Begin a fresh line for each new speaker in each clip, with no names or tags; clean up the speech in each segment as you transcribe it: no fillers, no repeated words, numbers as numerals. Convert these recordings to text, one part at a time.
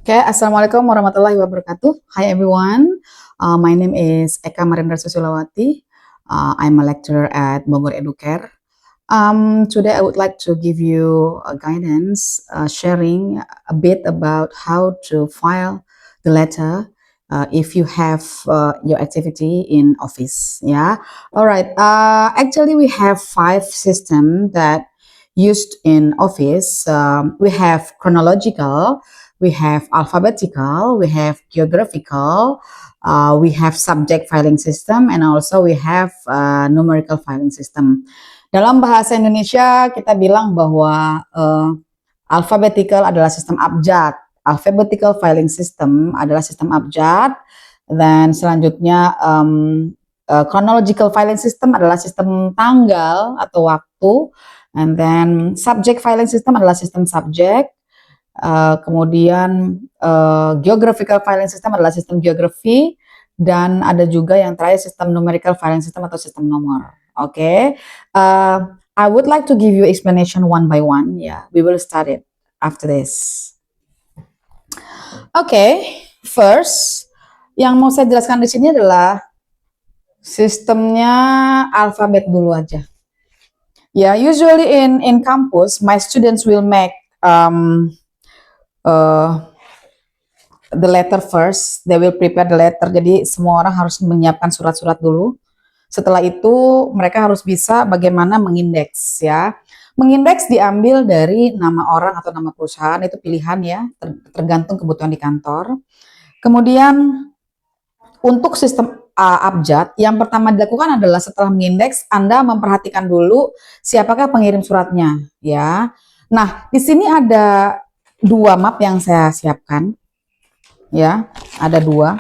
Okay, Assalamualaikum warahmatullahi wabarakatuh. Hi everyone, my name is Eka Marindra Susilawati. I'm a lecturer at Bogor Educare. Today I would like to give you a guidance, sharing a bit about how to file the letter if you have your activity in office. Yeah, all right. Actually, we have 5 systems that used in office. We have chronological, we have alphabetical, we have geographical, we have subject filing system, and also we have numerical filing system. Dalam bahasa Indonesia kita bilang bahwa alphabetical adalah sistem abjad, alphabetical filing system adalah sistem abjad, dan selanjutnya chronological filing system adalah sistem tanggal atau waktu, and then subject filing system adalah sistem subjek. Kemudian geographical filing system adalah sistem geografi, dan ada juga yang terakhir sistem numerical filing system atau sistem nomor. Oke, I would like to give you explanation one by one. Yeah, we will start it after this. Oke, first yang mau saya jelaskan di sini adalah sistemnya alfabet dulu aja. Yeah, usually in campus my students will make the letter first, they will prepare the letter. Jadi semua orang harus menyiapkan surat-surat dulu. Setelah itu mereka harus bisa bagaimana mengindeks ya. Mengindeks diambil dari nama orang atau nama perusahaan, itu pilihan ya, tergantung kebutuhan di kantor. Kemudian untuk sistem abjad, yang pertama dilakukan adalah setelah mengindeks, Anda memperhatikan dulu siapakah pengirim suratnya ya. Nah, di sini ada 2 map yang saya siapkan. Ya, ada 2.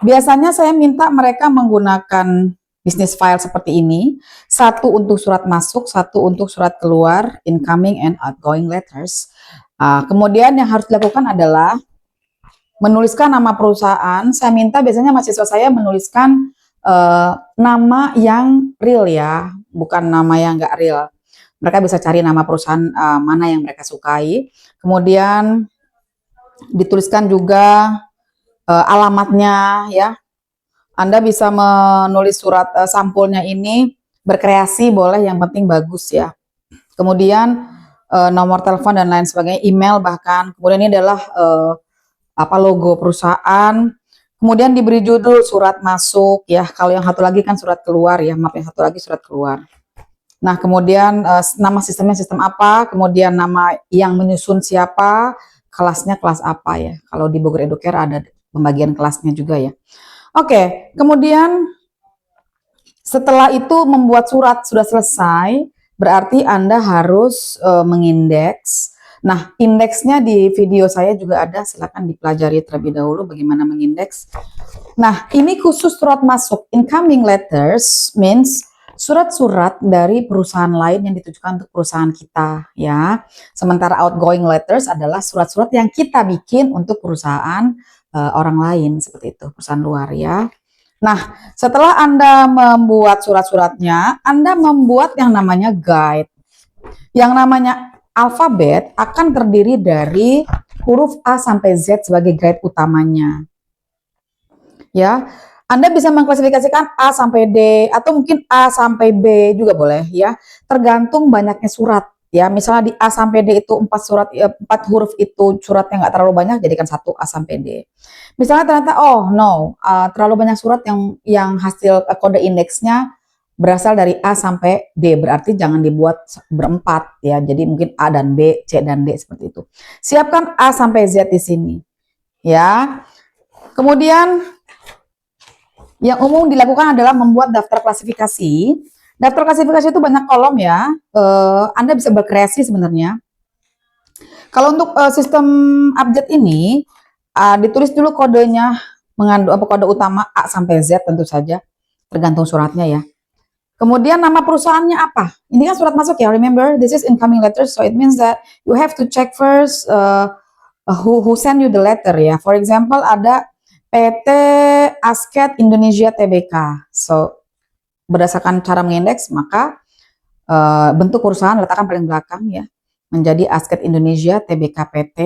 Biasanya saya minta mereka menggunakan business file seperti ini. 1 untuk surat masuk, 1 untuk surat keluar, incoming and outgoing letters. Kemudian yang harus dilakukan adalah menuliskan nama perusahaan. Saya minta biasanya mahasiswa saya menuliskan nama yang real ya, bukan nama yang nggak real. Mereka bisa cari nama perusahaan mana yang mereka sukai. Kemudian dituliskan juga alamatnya ya. Anda bisa menulis surat sampulnya ini, berkreasi boleh, yang penting bagus ya. Kemudian nomor telepon dan lain sebagainya, email bahkan. Kemudian ini adalah logo perusahaan. Kemudian diberi judul surat masuk ya. Kalau yang satu lagi kan surat keluar ya, map yang satu lagi surat keluar. Nah, kemudian nama sistemnya sistem apa, kemudian nama yang menyusun siapa, kelasnya kelas apa ya. Kalau di Bogor Educare ada pembagian kelasnya juga ya. Oke, kemudian setelah itu membuat surat sudah selesai, berarti Anda harus mengindeks. Nah, indeksnya di video saya juga ada, silakan dipelajari terlebih dahulu bagaimana mengindeks. Nah, ini khusus surat masuk. Incoming letters means surat-surat dari perusahaan lain yang ditujukan untuk perusahaan kita ya. Sementara outgoing letters adalah surat-surat yang kita bikin untuk perusahaan orang lain, seperti itu, perusahaan luar ya. Nah, setelah Anda membuat surat-suratnya, Anda membuat yang namanya guide. Yang namanya alfabet akan terdiri dari huruf A sampai Z sebagai guide utamanya. Ya, Anda bisa mengklasifikasikan A sampai D atau mungkin A sampai B juga boleh ya, tergantung banyaknya surat ya. Misalnya di A sampai D itu 4 surat, 4 huruf itu suratnya nggak terlalu banyak, jadikan 1 A sampai D. Misalnya ternyata terlalu banyak surat yang hasil kode indeksnya berasal dari A sampai D, berarti jangan dibuat berempat ya. Jadi mungkin A dan B, C dan D seperti itu. Siapkan A sampai Z di sini ya. Kemudian yang umum dilakukan adalah membuat daftar klasifikasi. Daftar klasifikasi itu banyak kolom ya. Anda bisa berkreasi sebenarnya. Kalau untuk sistem abjad ini, ditulis dulu kodenya, mengandung kode utama A sampai Z tentu saja, tergantung suratnya ya. Kemudian nama perusahaannya apa? Ini kan surat masuk ya. Remember, this is incoming letter, so it means that you have to check first who send you the letter ya. For example, ada PT Asket Indonesia Tbk. So, berdasarkan cara mengindeks, maka bentuk perusahaan letakkan paling belakang ya. menjadi ASKET Indonesia TBK PT.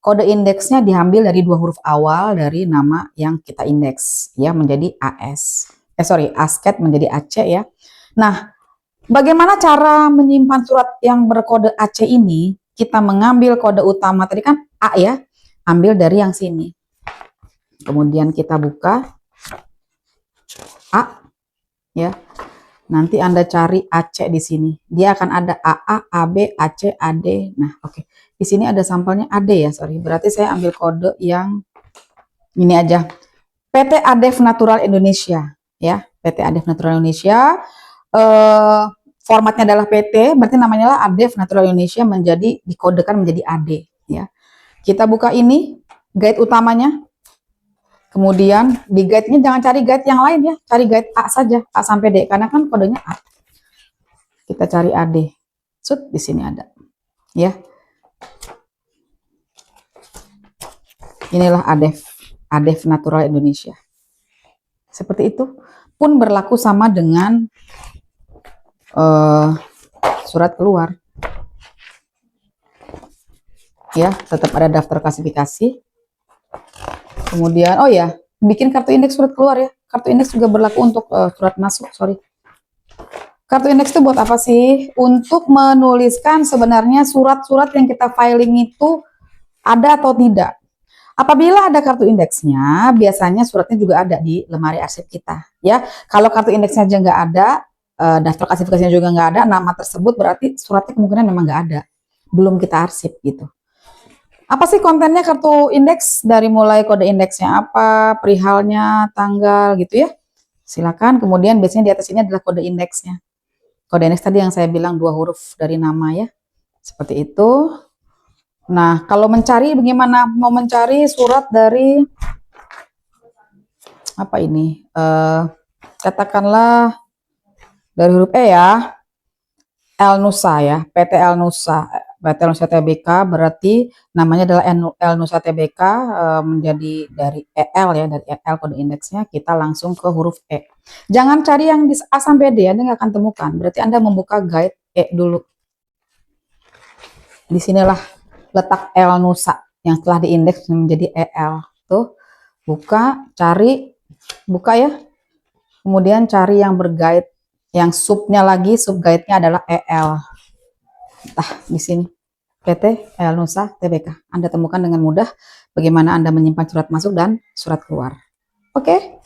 Kode indeksnya diambil dari 2 huruf awal dari nama yang kita indeks, ya, menjadi AS. ASKET menjadi AC, ya. Nah, bagaimana cara menyimpan surat yang berkode AC ini? Kita mengambil kode utama tadi kan A, ya, ambil dari yang sini. Kemudian kita buka A, ya. Nanti Anda cari AC di sini. Dia akan ada AA, AB, AC, AD. Nah, oke. Di sini ada sampelnya AD, ya, sorry. Berarti saya ambil kode yang ini aja. PT ADEF Natural Indonesia, ya. PT ADEF Natural Indonesia. Formatnya adalah PT, berarti namanya lah ADEF Natural Indonesia, menjadi dikodekan menjadi AD, ya. Kita buka ini, guide utamanya. Kemudian di guide-nya jangan cari guide yang lain, ya, cari guide A saja, A sampai D, karena kan kodenya A. Kita cari AD, di sini ada, ya. Inilah ADEF Natural Indonesia. Seperti itu, pun berlaku sama dengan surat keluar, ya, tetap ada daftar klasifikasi. Kemudian, oh ya, bikin kartu indeks surat keluar, ya. Kartu indeks juga berlaku untuk surat masuk, sorry. Kartu indeks itu buat apa sih? Untuk menuliskan sebenarnya surat-surat yang kita filing itu ada atau tidak. Apabila ada kartu indeksnya, biasanya suratnya juga ada di lemari arsip kita, ya. Kalau kartu indeksnya aja nggak ada, daftar klasifikasinya juga nggak ada, nama tersebut berarti suratnya kemungkinan memang nggak ada, belum kita arsip, gitu. Apa sih kontennya kartu indeks? Dari mulai kode indeksnya apa, perihalnya, tanggal, gitu, ya. Silakan. Kemudian biasanya di atas ini adalah kode indeksnya. Kode indeks tadi yang saya bilang 2 huruf dari nama, ya. Seperti itu. Nah, kalau mencari bagaimana? Mau mencari surat dari apa ini? Katakanlah dari huruf E, ya. Elnusa, ya, PT Elnusa. PT Elnusa TBK berarti namanya adalah Elnusa TBK, menjadi dari EL, ya, dari EL kode indeksnya, kita langsung ke huruf E. Jangan cari yang di A sampai D, Anda nggak akan temukan. Berarti Anda membuka guide E dulu. Di sinilah letak Elnusa yang telah diindeks menjadi EL. Tuh, buka, cari, buka, ya. Kemudian cari yang berguide, yang subnya lagi, sub guide-nya adalah EL. Nah, di sini PT Elnusa TBK. Anda temukan dengan mudah bagaimana Anda menyimpan surat masuk dan surat keluar. Oke.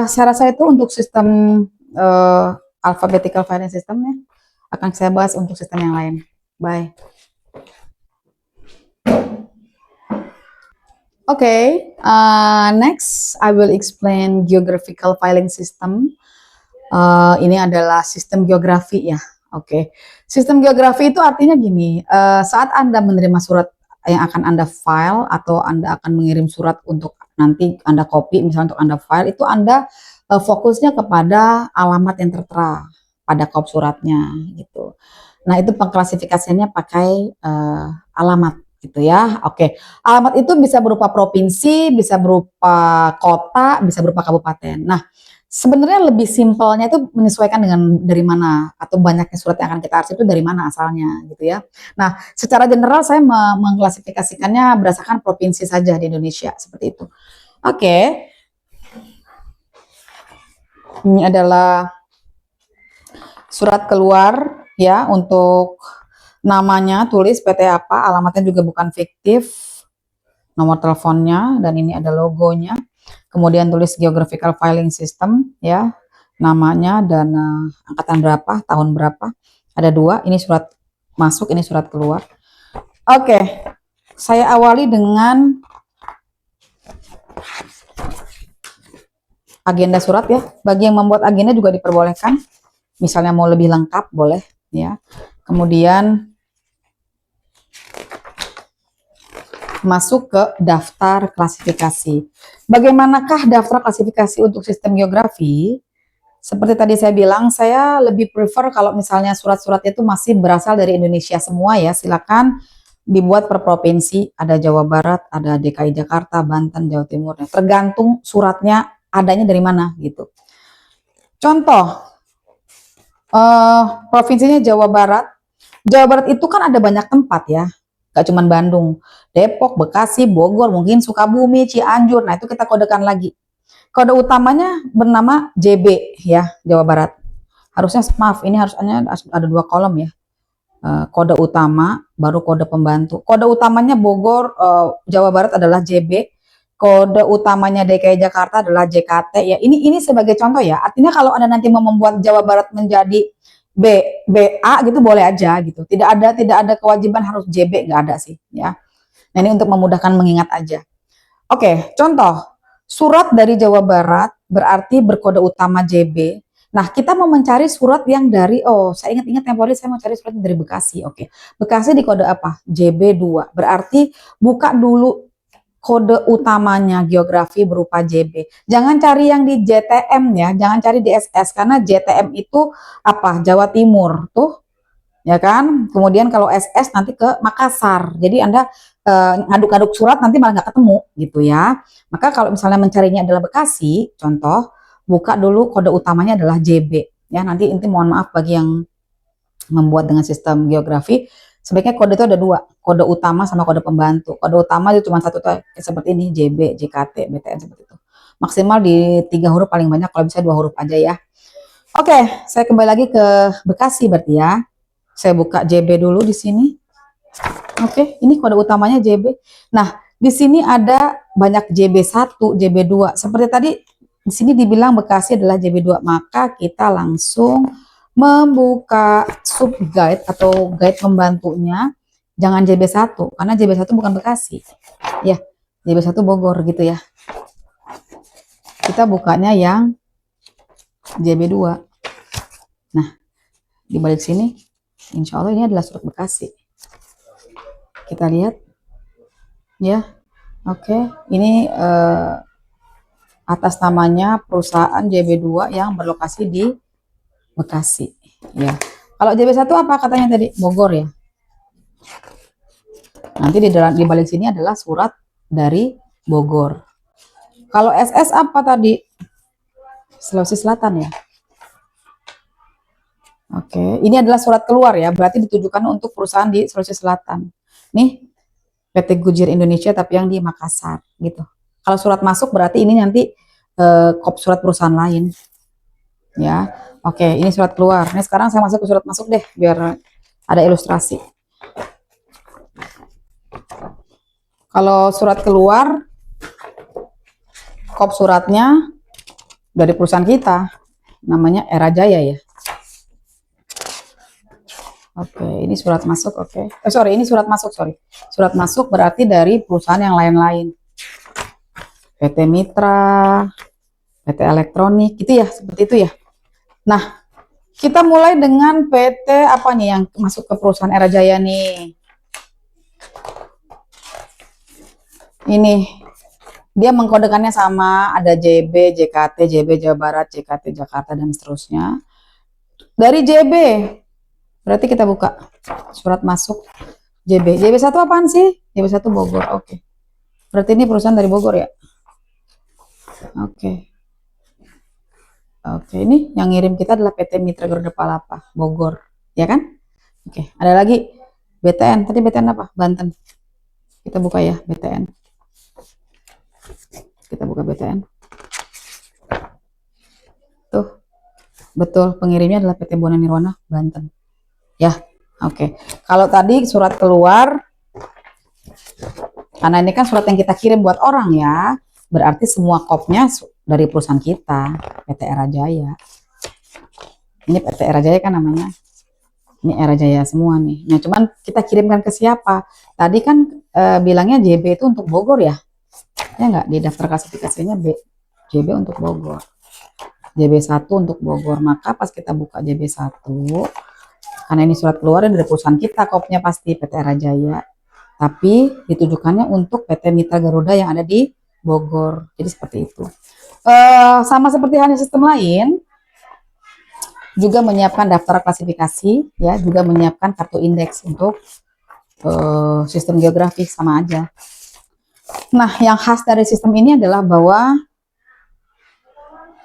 Saya rasa itu untuk sistem alphabetical filing system-nya. Akan saya bahas untuk sistem yang lain. Bye. Okay, next I will explain geographical filing system. Ini adalah sistem geografi, ya. Oke, sistem geografi itu artinya gini, saat Anda menerima surat yang akan Anda file atau Anda akan mengirim surat untuk nanti Anda copy, misalnya untuk Anda file, itu Anda fokusnya kepada alamat yang tertera pada kop suratnya, gitu. Nah, itu pengklasifikasiannya pakai alamat, gitu, ya. Oke, alamat itu bisa berupa provinsi, bisa berupa kota, bisa berupa kabupaten. Nah, sebenarnya lebih simpelnya itu menyesuaikan dengan dari mana atau banyaknya surat yang akan kita arsip itu dari mana asalnya, gitu, ya. Nah, secara general saya mengklasifikasikannya berdasarkan provinsi saja di Indonesia, seperti itu. Oke. Ini adalah surat keluar, ya, untuk namanya tulis PT apa, alamatnya juga bukan fiktif, nomor teleponnya, dan ini ada logonya. Kemudian tulis geographical filing system, ya, namanya dan angkatan berapa, tahun berapa. Ada 2, ini surat masuk, ini surat keluar. Oke, saya awali dengan agenda surat, ya. Bagi yang membuat agenda juga diperbolehkan. Misalnya mau lebih lengkap, boleh, ya. Kemudian masuk ke daftar klasifikasi. Bagaimanakah daftar klasifikasi untuk sistem geografi? Seperti tadi saya bilang, saya lebih prefer kalau misalnya surat-surat itu masih berasal dari Indonesia semua, ya. Silakan dibuat per provinsi, ada Jawa Barat, ada DKI Jakarta, Banten, Jawa Timur. Tergantung suratnya adanya dari mana, gitu. Contoh, provinsinya Jawa Barat, Jawa Barat itu kan ada banyak tempat ya, gak cuma Bandung, Depok, Bekasi, Bogor, mungkin Sukabumi, Cianjur. Nah itu kita kodekan lagi. Kode utamanya bernama JB ya, Jawa Barat. Harusnya maaf, ini harusnya ada 2 kolom ya. Kode utama, baru kode pembantu. Kode utamanya Bogor, Jawa Barat adalah JB. Kode utamanya DKI Jakarta adalah JKT ya. Ini sebagai contoh ya. Artinya kalau Anda nanti mau membuat Jawa Barat menjadi BA gitu boleh aja gitu. Tidak ada kewajiban harus JB, nggak ada sih ya. Nah, ini untuk memudahkan mengingat aja. Oke, contoh. Surat dari Jawa Barat berarti berkode utama JB. Nah, kita mau mencari surat yang dari, saya ingat-ingat temporis saya mau cari surat dari Bekasi. Oke, Bekasi di kode apa? JB2. Berarti buka dulu kode utamanya geografi berupa JB. Jangan cari yang di JTM ya, jangan cari di SS karena JTM itu apa? Jawa Timur tuh, ya kan? Kemudian kalau SS nanti ke Makassar. Jadi Anda ngaduk-ngaduk surat nanti malah nggak ketemu gitu ya. Maka kalau misalnya mencarinya adalah Bekasi, contoh buka dulu kode utamanya adalah JB ya. Nanti inti mohon maaf bagi yang membuat dengan sistem geografi, sebaiknya kode itu ada 2, kode utama sama kode pembantu. Kode utama itu cuma satu tuh seperti ini, JB, JKT, BTN seperti itu. Maksimal di 3 huruf paling banyak, kalau bisa 2 huruf aja ya. Oke, saya kembali lagi ke Bekasi berarti ya. Saya buka JB dulu di sini. Oke, ini kode utamanya JB. Nah, di sini ada banyak JB1, JB2. Seperti tadi di sini dibilang Bekasi adalah JB2, maka kita langsung membuka sub guide atau guide pembantunya. Jangan JB1 karena JB1 bukan Bekasi. Ya, JB1 Bogor gitu ya. Kita bukanya yang JB2. Nah, di balik sini insya Allah ini adalah surat Bekasi. Kita lihat ya. Oke, ini atas namanya perusahaan JB2 yang berlokasi di Bekasi ya. Kalau JB1 apa katanya tadi? Bogor ya. Nanti di balik sini adalah surat dari Bogor. Kalau SS apa tadi? Sulawesi Selatan ya. Oke, ini adalah surat keluar ya, berarti ditujukan untuk perusahaan di Sulawesi Selatan. Nih, PT Gujir Indonesia tapi yang di Makassar gitu. Kalau surat masuk berarti ini nanti kop surat perusahaan lain. Ya. Oke, ini surat keluar. Ini sekarang saya masuk ke surat masuk deh biar ada ilustrasi. Kalau surat keluar kop suratnya dari perusahaan kita namanya Era Jaya ya. Oke, ini surat masuk, oke. Ini surat masuk, Surat masuk berarti dari perusahaan yang lain-lain. PT Mitra, PT Elektronik, gitu ya, seperti itu ya. Nah, kita mulai dengan PT apa nih yang masuk ke perusahaan Era Jaya nih. Ini, dia mengkodekannya sama, ada JB, JKT, JB Jawa Barat, JKT Jakarta, dan seterusnya. Dari JB, berarti kita buka surat masuk JB. JB1 apaan sih? JB1 Bogor. Oke. Berarti ini perusahaan dari Bogor ya? Oke. Oke, ini yang ngirim kita adalah PT Mitra Garuda Palapa, Bogor. Ya kan? Oke, ada lagi BTN. Tadi BTN apa? Banten. Kita buka ya BTN. Kita buka BTN. Tuh. Betul, pengirimnya adalah PT Bona Nirwana, Banten. Ya, oke. Kalau tadi surat keluar, karena ini kan surat yang kita kirim buat orang ya, berarti semua kopnya dari perusahaan kita, PT Era Jaya. Ini PT Era Jaya kan namanya. Ini Era Jaya semua nih. Nah, cuman kita kirimkan ke siapa? Tadi kan bilangnya JB itu untuk Bogor ya? Ya nggak? Di daftar klasifikasinya JB untuk Bogor. JB1 untuk Bogor. Maka pas kita buka JB1, karena ini surat keluar dari perusahaan kita, kopnya pasti PT Era Jaya. Tapi ditujukannya untuk PT Mitra Garuda yang ada di Bogor. Jadi seperti itu. Sama seperti halnya sistem lain, juga menyiapkan daftar klasifikasi, ya, juga menyiapkan kartu indeks untuk sistem geografi sama aja. Nah, yang khas dari sistem ini adalah bahwa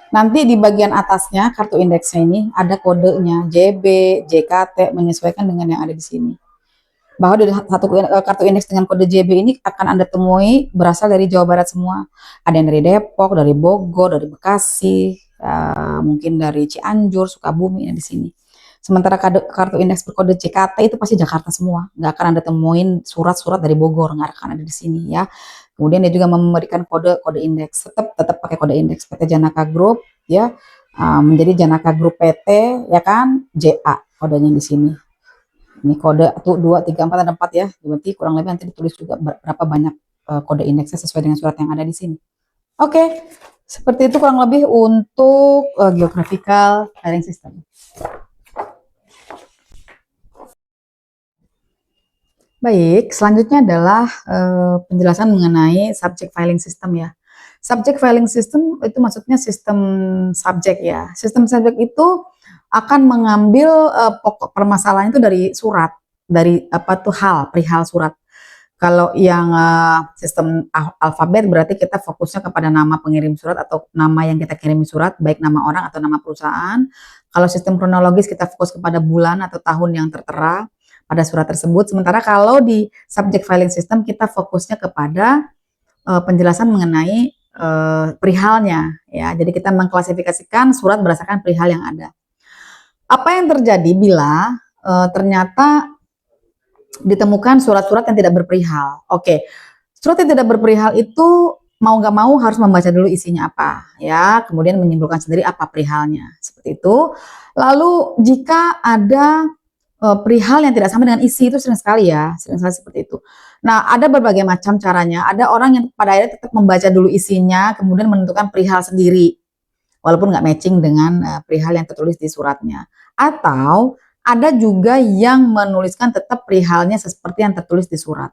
Nanti di bagian atasnya kartu indeksnya ini ada kodenya JB, JKT menyesuaikan dengan yang ada di sini. Bahwa dari satu kartu indeks dengan kode JB ini akan Anda temui berasal dari Jawa Barat semua. Ada yang dari Depok, dari Bogor, dari Bekasi, mungkin dari Cianjur, Sukabumi di sini. Sementara kartu indeks berkode JKT itu pasti Jakarta semua. Nggak akan Anda temuin surat-surat dari Bogor, nggak akan ada di sini ya. Kemudian dia juga memberikan kode indeks, tetap pakai kode indeks PT Janaka Group ya, menjadi Janaka Group PT ya kan, JA kodenya di sini. Ini kode 2, 3, 4 ada 4 ya. Berarti kurang lebih nanti ditulis juga berapa banyak kode indeksnya sesuai dengan surat yang ada di sini. Oke, seperti itu kurang lebih untuk geographical filing system. Baik, selanjutnya adalah penjelasan mengenai subject filing system ya. Subject filing system itu maksudnya sistem subjek ya. Sistem subjek itu akan mengambil pokok permasalahan itu dari surat, dari apa tuh perihal surat. Kalau yang sistem alfabet berarti kita fokusnya kepada nama pengirim surat atau nama yang kita kirim surat, baik nama orang atau nama perusahaan. Kalau sistem kronologis kita fokus kepada bulan atau tahun yang tertera pada surat tersebut. Sementara kalau di subject filing system kita fokusnya kepada penjelasan mengenai perihalnya ya. Jadi kita mengklasifikasikan surat berdasarkan perihal yang ada. Apa yang terjadi bila ternyata ditemukan surat-surat yang tidak berperihal? Oke, surat yang tidak berperihal itu mau nggak mau harus membaca dulu isinya apa ya, kemudian menyimpulkan sendiri apa perihalnya seperti itu. Lalu jika ada perihal yang tidak sama dengan isi itu sering sekali seperti itu. Nah, ada berbagai macam caranya. Ada orang yang pada akhirnya tetap membaca dulu isinya, kemudian menentukan perihal sendiri, walaupun nggak matching dengan perihal yang tertulis di suratnya. Atau ada juga yang menuliskan tetap perihalnya seperti yang tertulis di surat.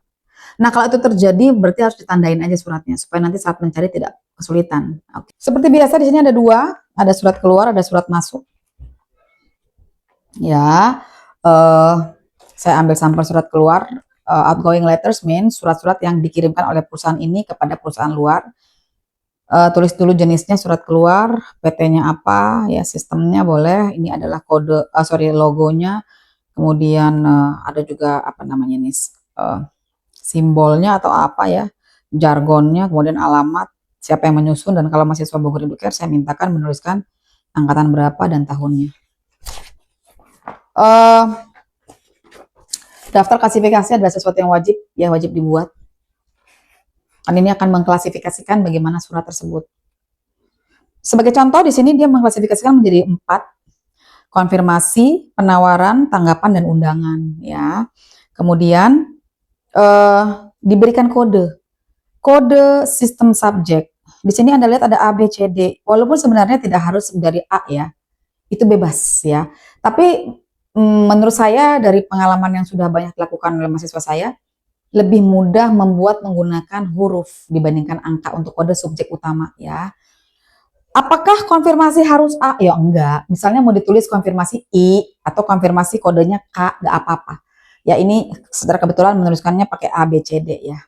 Nah, kalau itu terjadi berarti harus ditandain aja suratnya supaya nanti saat mencari tidak kesulitan. Oke. Seperti biasa di sini ada dua, ada surat keluar, ada surat masuk. Ya, saya ambil sampel surat keluar. Outgoing letters means surat-surat yang dikirimkan oleh perusahaan ini kepada perusahaan luar. Tulis dulu jenisnya surat keluar, PT-nya apa, ya sistemnya boleh. Ini adalah kode, logonya. Kemudian ada juga apa namanya nih, simbolnya atau apa ya, jargonnya, kemudian alamat, siapa yang menyusun, dan kalau mahasiswa Bogor Educare saya mintakan menuliskan angkatan berapa dan tahunnya. Daftar klasifikasi adalah sesuatu yang wajib dibuat. Dan ini akan mengklasifikasikan bagaimana surat tersebut. Sebagai contoh di sini dia mengklasifikasikan menjadi 4: konfirmasi, penawaran, tanggapan, dan undangan. Ya, kemudian diberikan kode sistem subjek. Di sini Anda lihat ada A, B, C, D. Walaupun sebenarnya tidak harus dari A ya, itu bebas ya. Tapi menurut saya dari pengalaman yang sudah banyak dilakukan oleh mahasiswa saya, lebih mudah membuat menggunakan huruf dibandingkan angka untuk kode subjek utama ya. Apakah konfirmasi harus A? Ya enggak. Misalnya mau ditulis konfirmasi I atau konfirmasi kodenya K, enggak apa-apa. Ya ini secara kebetulan menuliskannya pakai A, B, C, D ya.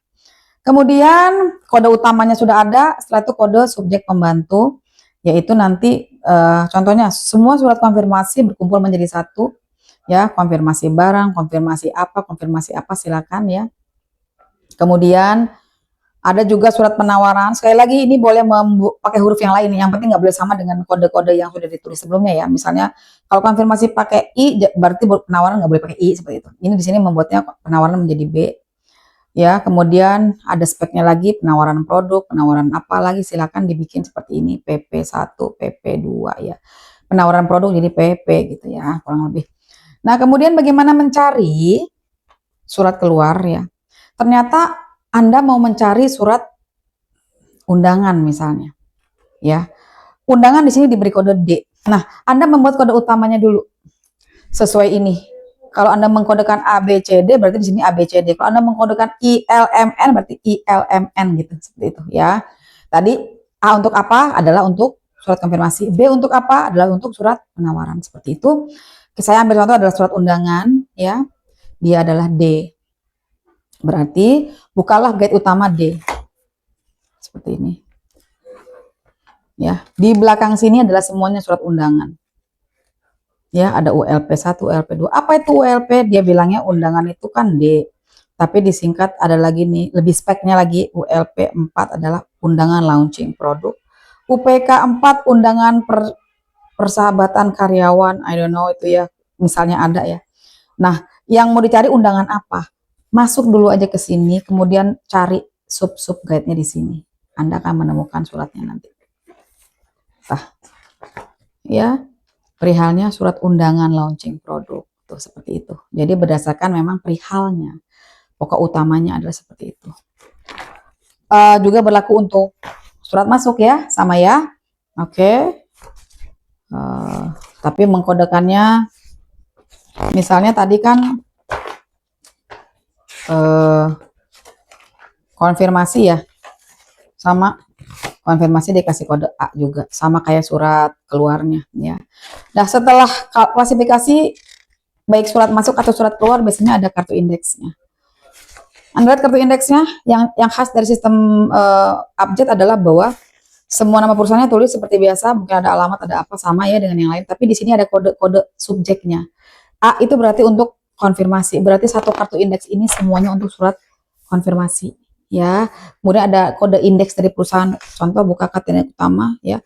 Kemudian kode utamanya sudah ada, setelah itu kode subjek pembantu, yaitu nanti contohnya semua surat konfirmasi berkumpul menjadi satu. Ya, konfirmasi barang, konfirmasi apa, silakan ya. Kemudian ada juga surat penawaran. Sekali lagi ini boleh pakai huruf yang lain, yang penting nggak boleh sama dengan kode-kode yang sudah ditulis sebelumnya ya. Misalnya kalau konfirmasi pakai I, berarti penawaran nggak boleh pakai I seperti itu. Ini di sini membuatnya penawaran menjadi B. Ya, kemudian ada speknya lagi, penawaran produk, penawaran apa lagi, silakan dibikin seperti ini, PP1, PP2 ya. Penawaran produk jadi PP gitu ya, kurang lebih. Nah, kemudian bagaimana mencari surat keluar ya? Ternyata Anda mau mencari surat undangan misalnya. Ya. Undangan di sini diberi kode D. Nah, Anda membuat kode utamanya dulu. Sesuai ini. Kalau Anda mengkodekan A, B, C, D berarti di sini A, B, C, D. Kalau Anda mengkodekan I, L, M, N berarti I, L, M, N gitu, seperti itu ya. Tadi A untuk apa adalah untuk surat konfirmasi, B untuk apa adalah untuk surat penawaran, seperti itu. Saya ambil contoh adalah surat undangan ya. Dia adalah D. Berarti bukalah guide utama D. Seperti ini. Ya, di belakang sini adalah semuanya surat undangan. Ya, ada ULP 1, ULP 2. Apa itu ULP? Dia bilangnya undangan itu kan D. Tapi disingkat ada lagi nih, lebih speknya lagi, ULP 4 adalah undangan launching produk. UPK 4 undangan persahabatan karyawan, I don't know itu ya, misalnya ada ya. Nah, yang mau dicari undangan apa? Masuk dulu aja ke sini, kemudian cari sub-sub guide-nya di sini. Anda akan menemukan suratnya nanti. Nah, ya, perihalnya surat undangan launching produk. Tuh, seperti itu. Jadi berdasarkan memang perihalnya. Pokok utamanya adalah seperti itu. Juga berlaku untuk surat masuk ya, sama ya. Oke. Tapi mengkodekannya, misalnya tadi kan konfirmasi ya, sama konfirmasi dikasih kode A juga, sama kayak surat keluarnya ya. Nah, setelah klasifikasi baik surat masuk atau surat keluar, biasanya ada kartu indeksnya. Anda lihat kartu indeksnya, yang khas dari sistem Abjad adalah bahwa semua nama perusahaannya tulis seperti biasa, mungkin ada alamat, ada apa, sama ya dengan yang lain, tapi di sini ada kode-kode subjeknya. A itu berarti untuk konfirmasi, berarti satu kartu indeks ini semuanya untuk surat konfirmasi ya. Kemudian ada kode indeks dari perusahaan, contoh buka KTN utama ya,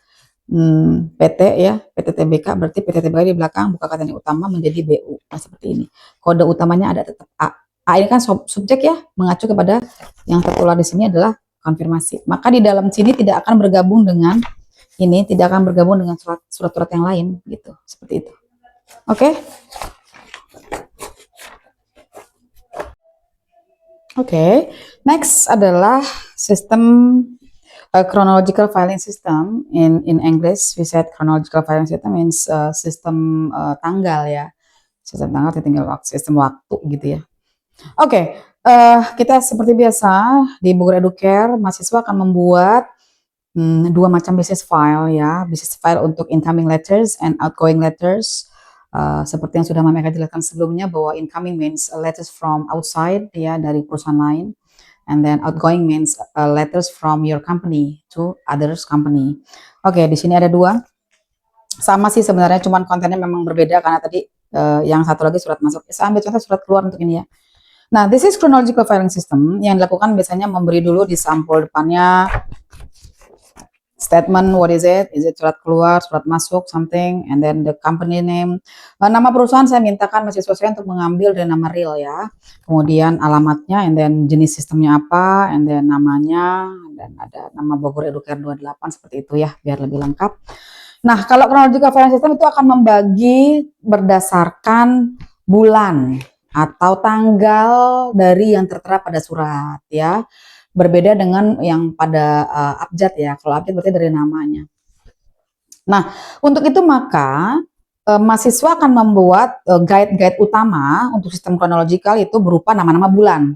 PT ya, PT TBK, berarti PT TBK di belakang buka KTN utama menjadi BU. Nah, seperti ini. Kode utamanya ada tetap A. A ini kan subjek ya, mengacu kepada yang tertular di sini adalah konfirmasi. Maka di dalam sini tidak akan bergabung dengan ini, tidak akan bergabung dengan surat-surat yang lain gitu, seperti itu. Oke. Oke, next adalah sistem chronological filing system. In English, we said chronological filing system means sistem tanggal ya, sistem tanggal tinggal waktu, sistem waktu gitu ya. Oke, kita seperti biasa di Bogor Educare, mahasiswa akan membuat dua macam business file ya, business file untuk incoming letters and outgoing letters. Seperti yang sudah Mama jelaskan sebelumnya bahwa incoming means letters from outside ya, dari perusahaan lain, and then outgoing means letters from your company to others company. Oke, di sini ada dua, sama sih sebenarnya, cuman kontennya memang berbeda karena tadi yang satu lagi surat masuk. Saya ambil contoh surat keluar untuk ini ya. Nah, this is chronological filing system. Yang dilakukan biasanya memberi dulu di sampul depannya statement, what is it surat keluar, surat masuk, something, and then the company name. Nama perusahaan saya mintakan mahasiswa saya untuk mengambil dari nama real ya, kemudian alamatnya, and then jenis sistemnya apa, and then namanya, dan ada nama Bogor Educare 28 seperti itu ya, biar lebih lengkap. Nah, kalau chronological filing system itu akan membagi berdasarkan bulan atau tanggal dari yang tertera pada surat ya. Berbeda dengan yang pada abjad ya. Kalau abjad berarti dari namanya. Nah, untuk itu maka mahasiswa akan membuat guide-guide utama untuk sistem kronologikal itu berupa nama-nama bulan.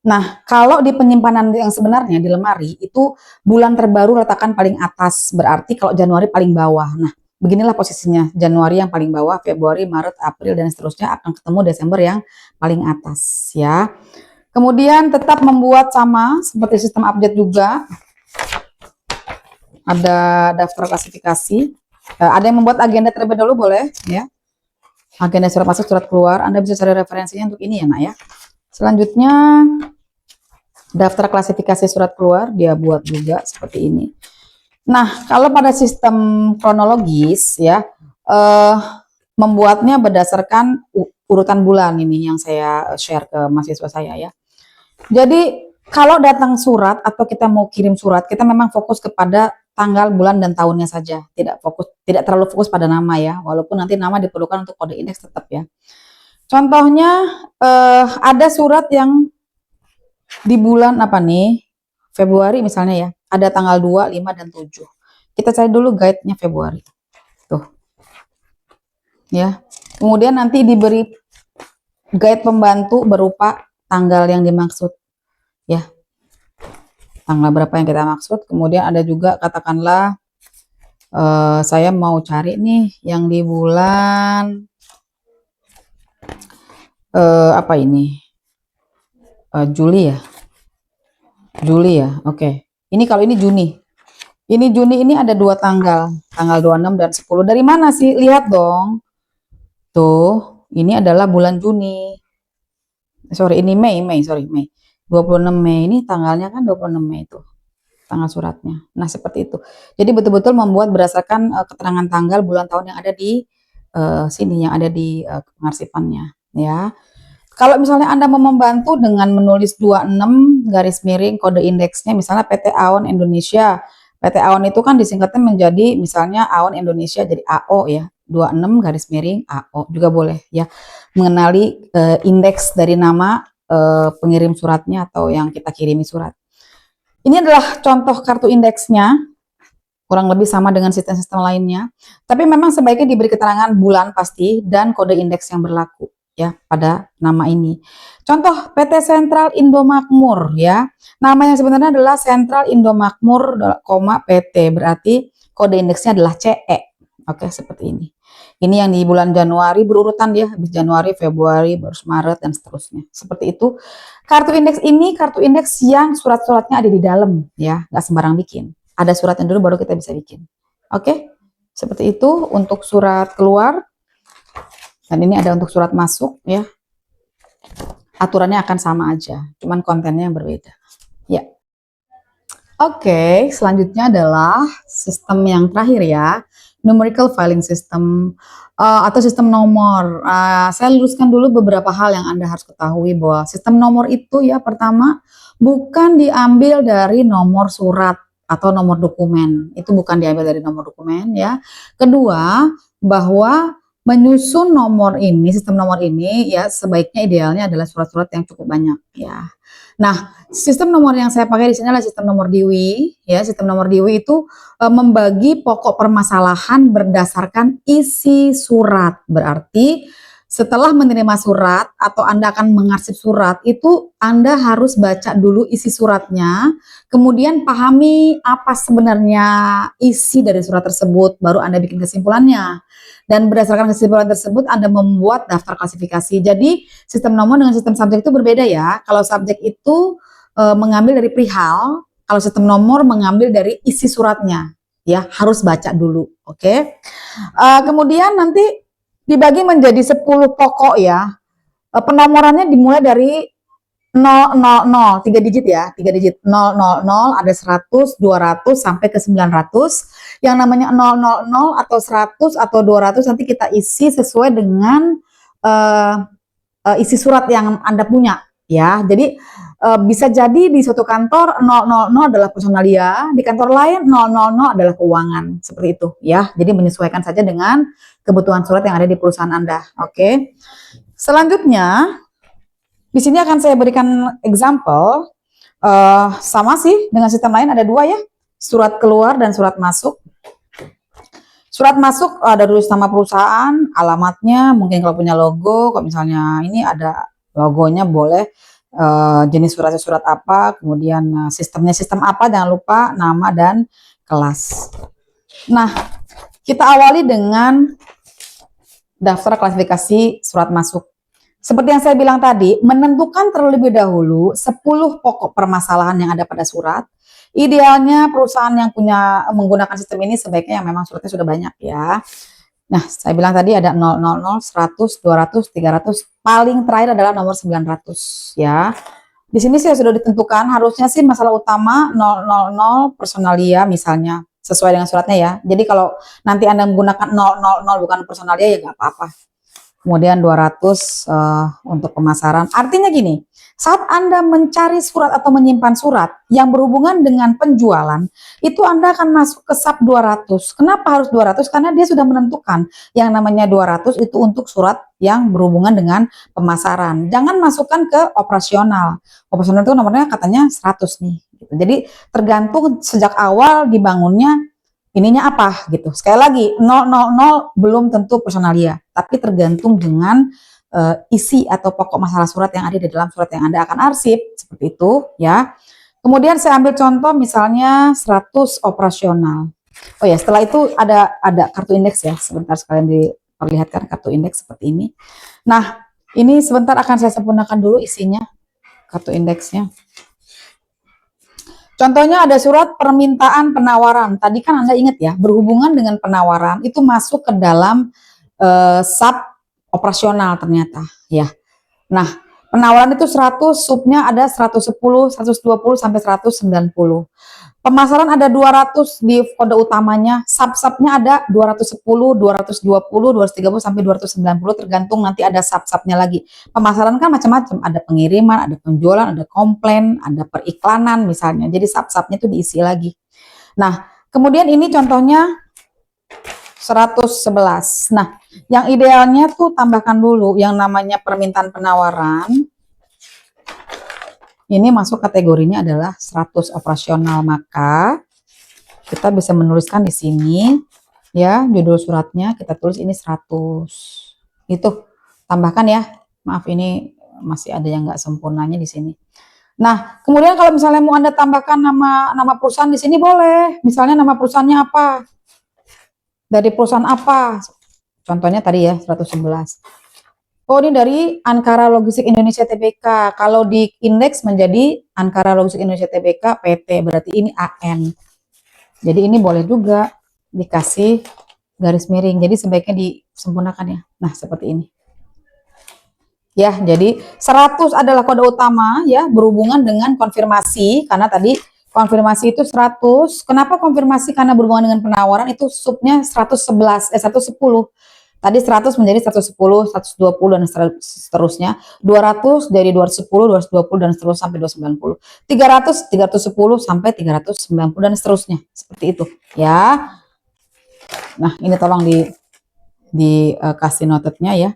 Nah, kalau di penyimpanan yang sebenarnya di lemari itu bulan terbaru letakkan paling atas, berarti kalau Januari paling bawah. Nah, beginilah posisinya, Januari yang paling bawah, Februari, Maret, April, dan seterusnya akan ketemu Desember yang paling atas ya. Kemudian tetap membuat sama seperti sistem abjad juga. Ada daftar klasifikasi. Ada yang membuat agenda terlebih dahulu boleh ya. Agenda surat masuk, surat keluar. Anda bisa cari referensinya untuk ini ya, Nak ya. Selanjutnya daftar klasifikasi surat keluar dia buat juga seperti ini. Nah, kalau pada sistem kronologis ya, membuatnya berdasarkan urutan bulan ini yang saya share ke mahasiswa saya ya. Jadi kalau datang surat atau kita mau kirim surat, kita memang fokus kepada tanggal, bulan, dan tahunnya saja. Tidak terlalu fokus pada nama ya, walaupun nanti nama diperlukan untuk kode indeks tetap ya. Contohnya ada surat yang di bulan apa nih? Februari misalnya ya, ada tanggal 2, 5, dan 7. Kita cari dulu guide-nya Februari. Tuh. Ya. Kemudian nanti diberi guide pembantu berupa tanggal yang dimaksud ya, tanggal berapa yang kita maksud. Kemudian ada juga katakanlah saya mau cari nih yang di bulan apa ini, Juli ya, oke. Ini kalau ini Juni Ini Juni ini ada dua tanggal, tanggal 26 dan 10. Dari mana sih? Lihat dong. Tuh, ini adalah bulan Juni. Sorry, ini Mei, sorry, Mei. 26 Mei ini tanggalnya kan 26 Mei itu. Tanggal suratnya. Nah, seperti itu. Jadi betul-betul membuat berdasarkan keterangan tanggal, bulan, tahun yang ada di sini, yang ada di pengarsipannya, ya. Kalau misalnya Anda mau membantu dengan menulis 26 garis miring kode indeksnya, misalnya PT AON Indonesia. PT AON itu kan disingkatnya menjadi misalnya AON Indonesia, jadi AO ya. 26 garis miring AO juga boleh ya. Mengenali indeks dari nama pengirim suratnya atau yang kita kirimi surat. Ini adalah contoh kartu indeksnya, kurang lebih sama dengan sistem-sistem lainnya. Tapi memang sebaiknya diberi keterangan bulan pasti dan kode indeks yang berlaku ya pada nama ini. Contoh PT Sentral Indomakmur ya. Nama yang sebenarnya adalah Sentral Indomakmur, PT, berarti kode indeksnya adalah CE. Oke, seperti ini. Ini yang di bulan Januari berurutan ya, habis Januari, Februari, baru Maret dan seterusnya. Seperti itu. Kartu indeks ini kartu indeks yang surat-suratnya ada di dalam ya, nggak sembarang bikin. Ada suratnya dulu baru kita bisa bikin. Oke, seperti itu untuk surat keluar. Dan ini ada untuk surat masuk ya. Aturannya akan sama aja, cuman kontennya yang berbeda. Ya. Oke, selanjutnya adalah sistem yang terakhir ya, numerical filing system atau sistem nomor. Saya luruskan dulu beberapa hal yang Anda harus ketahui bahwa sistem nomor itu ya pertama bukan diambil dari nomor surat atau nomor dokumen. Itu bukan diambil dari nomor dokumen ya. Kedua, bahwa menyusun nomor ini, sistem nomor ini ya sebaiknya idealnya adalah surat-surat yang cukup banyak ya. Nah, sistem nomor yang saya pakai di sini adalah sistem nomor Dewey ya. Sistem nomor Dewey itu membagi pokok permasalahan berdasarkan isi surat. Berarti setelah menerima surat atau Anda akan mengarsip surat, itu Anda harus baca dulu isi suratnya, kemudian pahami apa sebenarnya isi dari surat tersebut, baru Anda bikin kesimpulannya. Dan berdasarkan kesimpulan tersebut, Anda membuat daftar klasifikasi. Jadi, sistem nomor dengan sistem subjek itu berbeda ya. Kalau subjek itu mengambil dari perihal, kalau sistem nomor mengambil dari isi suratnya. Ya, harus baca dulu, oke? Kemudian nanti dibagi menjadi 10 pokok ya. Penomorannya dimulai dari 000, 3 digit ya, 3 digit. 000 ada 100, 200 sampai ke 900. Yang namanya 000 atau 100 atau 200 nanti kita isi sesuai dengan isi surat yang Anda punya ya. Jadi bisa jadi di suatu kantor 000 adalah personalia, di kantor lain 000 adalah keuangan, seperti itu ya. Jadi menyesuaikan saja dengan kebutuhan surat yang ada di perusahaan Anda. Oke. Selanjutnya di sini akan saya berikan example, sama sih dengan sistem lain, ada dua ya, surat keluar dan surat masuk. Surat masuk ada tulis nama perusahaan, alamatnya, mungkin kalau punya logo, kalau misalnya ini ada logonya boleh, jenis suratnya surat apa, kemudian sistemnya sistem apa, jangan lupa nama dan kelas. Nah, kita awali dengan daftar klasifikasi surat masuk. Seperti yang saya bilang tadi, menentukan terlebih dahulu 10 pokok permasalahan yang ada pada surat. Idealnya perusahaan yang punya menggunakan sistem ini sebaiknya yang memang suratnya sudah banyak ya. Nah, saya bilang tadi ada 000, 100, 200, 300, paling terakhir adalah nomor 900 ya. Di sini saya sudah ditentukan harusnya sih masalah utama 000 personalia misalnya, sesuai dengan suratnya ya. Jadi kalau nanti Anda menggunakan 000 bukan personalia ya nggak apa-apa. Kemudian 200 untuk pemasaran. Artinya gini, saat Anda mencari surat atau menyimpan surat yang berhubungan dengan penjualan, itu Anda akan masuk ke sub 200. Kenapa harus 200? Karena dia sudah menentukan yang namanya 200 itu untuk surat yang berhubungan dengan pemasaran. Jangan masukkan ke operasional. Operasional itu nomornya katanya 100 nih. Jadi tergantung sejak awal dibangunnya ininya apa gitu. Sekali lagi 000 belum tentu personalia, tapi tergantung dengan isi atau pokok masalah surat yang ada di dalam surat yang Anda akan arsip, seperti itu ya. Kemudian saya ambil contoh misalnya 100 operasional. Oh ya, setelah itu ada kartu indeks ya. Sebentar sekalian diperlihatkan kartu indeks seperti ini. Nah, ini sebentar akan saya sempurnakan dulu isinya kartu indeksnya. Contohnya ada surat permintaan penawaran. Tadi kan Anda ingat ya, berhubungan dengan penawaran itu masuk ke dalam sub operasional ternyata ya. Nah, penawaran itu 100, subnya ada 110, 120 sampai 190. Pemasaran ada 200 di kode utamanya, sub-subnya ada 210, 220, 230 sampai 290 tergantung nanti ada sub-subnya lagi. Pemasaran kan macam-macam, ada pengiriman, ada penjualan, ada komplain, ada periklanan misalnya. Jadi sub-subnya itu diisi lagi. Nah, kemudian ini contohnya 111. Nah, yang idealnya tuh tambahkan dulu yang namanya permintaan penawaran. Ini masuk kategorinya adalah 100 operasional, maka kita bisa menuliskan di sini ya, judul suratnya kita tulis ini 100. Itu tambahkan ya. Maaf ini masih ada yang nggak sempurnanya di sini. Nah, kemudian kalau misalnya mau Anda tambahkan nama perusahaan di sini boleh. Misalnya nama perusahaannya apa? Dari perusahaan apa? Contohnya tadi ya 111. Oh, ini dari Ankara Logistik Indonesia Tbk. Kalau di indeks menjadi Ankara Logistik Indonesia Tbk PT, berarti ini AN. Jadi ini boleh juga dikasih garis miring. Jadi sebaiknya disempurnakan ya. Nah, seperti ini. Ya, jadi 100 adalah kode utama ya, berhubungan dengan konfirmasi karena tadi konfirmasi itu 100. Kenapa konfirmasi? Karena berhubungan dengan penawaran itu subnya 110. Tadi 100 menjadi 110, 120 dan seterusnya. 200 dari 210, 220 dan seterusnya sampai 290. 300, 310 sampai 390 dan seterusnya. Seperti itu, ya. Nah, ini tolong dikasih notetnya ya.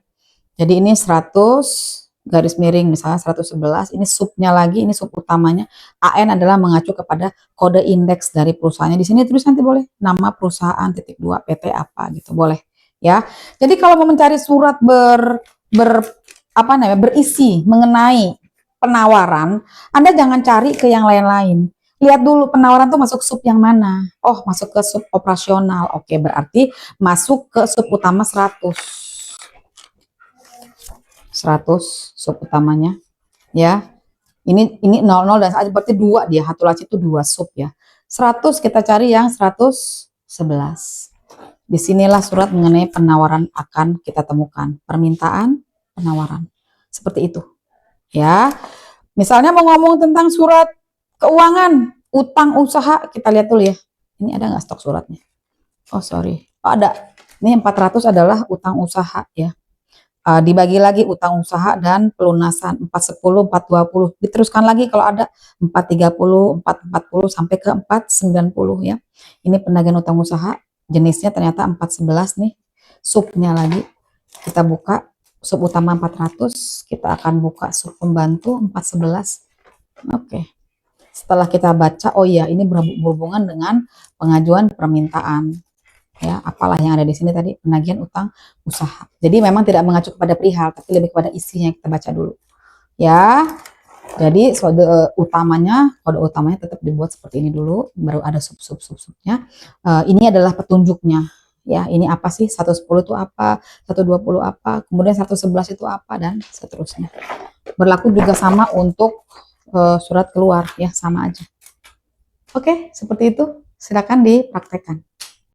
Jadi ini 100 garis miring misalnya 111, ini subnya lagi, ini sub utamanya. AN adalah mengacu kepada kode indeks dari perusahaannya. Di sini tulis nanti boleh nama perusahaan titik 2 PT apa gitu, boleh. Ya, jadi kalau mau mencari surat berisi mengenai penawaran, Anda jangan cari ke yang lain-lain. Lihat dulu penawaran tuh masuk sub yang mana. Oh, masuk ke sub operasional. Oke, berarti masuk ke sub utama 100 sub utamanya. Ya, ini 00 dan berarti 2 dia. Hatulaci itu 2 sub ya. 100 kita cari yang 111. Disinilah surat mengenai penawaran akan kita temukan. Permintaan, penawaran. Seperti itu. Ya. Misalnya mau ngomong tentang surat keuangan, utang usaha, kita lihat dulu ya. Ini ada nggak stok suratnya? Oh, sorry. Oh, ada. Ini 400 adalah utang usaha ya. Dibagi lagi utang usaha dan pelunasan 410, 420. Diteruskan lagi kalau ada 430, 440 sampai ke 490 ya. Ini penagihan utang usaha. Jenisnya ternyata 411 nih, subnya lagi kita buka, sub utama 400, kita akan buka sub pembantu 411. Oke. Setelah kita baca, oh iya ini berhubungan dengan pengajuan permintaan. Ya, apalah yang ada di sini tadi, penagihan utang usaha. Jadi memang tidak mengacu kepada perihal, tapi lebih kepada isinya yang kita baca dulu. Ya. Jadi kode utamanya tetap dibuat seperti ini dulu, baru ada sub-subnya. Ini adalah petunjuknya. Ya, ini apa sih? 110 itu apa? 120 apa? Kemudian 111 itu apa dan seterusnya. Berlaku juga sama untuk surat keluar ya, sama aja. Oke, seperti itu. Silakan dipraktekkan.